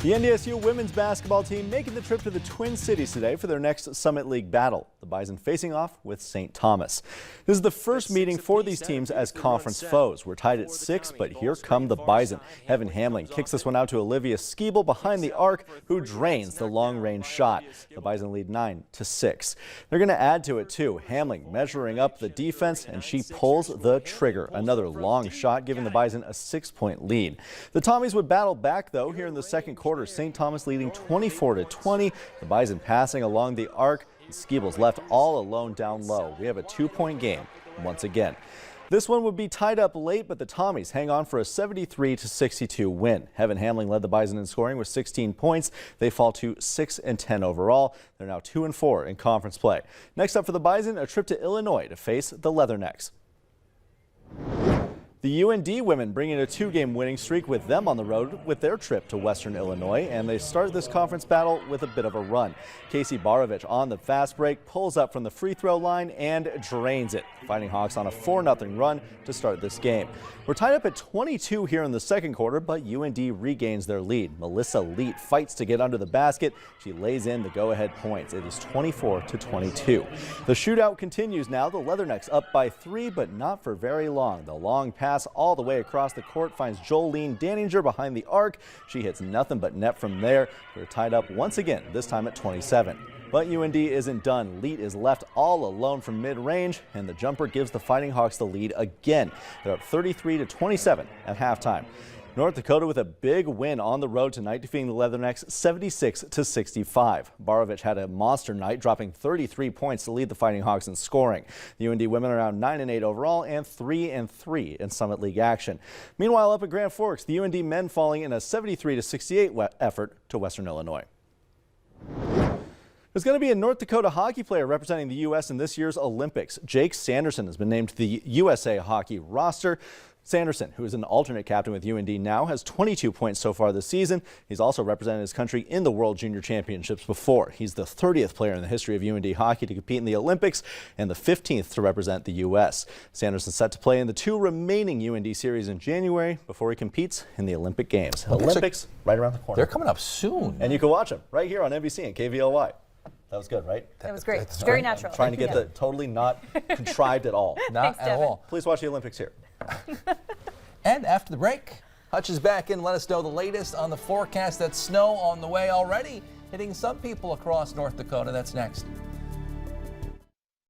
The NDSU women's basketball team making the trip to the Twin Cities today for their next Summit League battle. The Bison facing off with St. Thomas. This is the first meeting for these teams as conference foes. We're tied at 6, but here come the Bison. Heaven Hamling kicks this one out to Olivia Skeebel behind the arc, who drains the long-range shot. The Bison lead 9-6. They're going to add to it too. Hamling measuring up the defense, and she pulls the trigger. Another long shot, giving the Bison a 6-point lead. The Tommies would battle back though here in the second quarter. St. Thomas leading 24-20. The Bison passing along the arc. Skeebel's left all alone down low. We have a 2-point game once again. This one would be tied up late, but the Tommies hang on for a 73-62 win. Heaven Hamling led the Bison in scoring with 16 points. They fall to 6-10 overall. They're now 2-4 in conference play. Next up for the Bison, a trip to Illinois to face the Leathernecks. The UND women bringing a 2-game winning streak with them on the road with their trip to Western Illinois, and they start this conference battle with a bit of a run. Casey Barovich on the fast break, pulls up from the free throw line and drains it. Fighting Hawks on a 4-0 run to start this game. We're tied up at 22 here in the second quarter, but UND regains their lead. Melissa Leet fights to get under the basket. She lays in the go-ahead points. It is 24-22. The shootout continues now. The Leathernecks up by 3, but not for very long. The long pass all the way across the court finds Jolene Danninger behind the arc. She hits nothing but net from there. They're tied up once again, this time at 27. But UND isn't done. Leet is left all alone from mid-range, and the jumper gives the Fighting Hawks the lead again. They're up 33-27 at halftime. North Dakota with a big win on the road tonight, defeating the Leathernecks 76-65. Barovich had a monster night, dropping 33 points to lead the Fighting Hawks in scoring. The UND women are now 9-8 overall and 3-3 in Summit League action. Meanwhile, up at Grand Forks, the UND men falling in a 73-68 effort to Western Illinois. There's going to be a North Dakota hockey player representing the U.S. in this year's Olympics. Jake Sanderson has been named to the USA Hockey roster. Sanderson, who is an alternate captain with UND now, has 22 points so far this season. He's also represented his country in the World Junior Championships before. He's the 30th player in the history of UND hockey to compete in the Olympics and the 15th to represent the U.S. Sanderson's set to play in the 2 remaining UND series in January before he competes in the Olympic Games. Olympics right around the corner. They're coming up soon. And you can watch them right here on NBC and KVLY. That was good, right? That was great. Very natural. I'm trying to get the totally not contrived at all. Not Thanks, at Devin. all. Please watch the Olympics here. And after the break, Hutch is back in. Let us know the latest on the forecast. That's snow on the way already, hitting some people across North Dakota. That's next.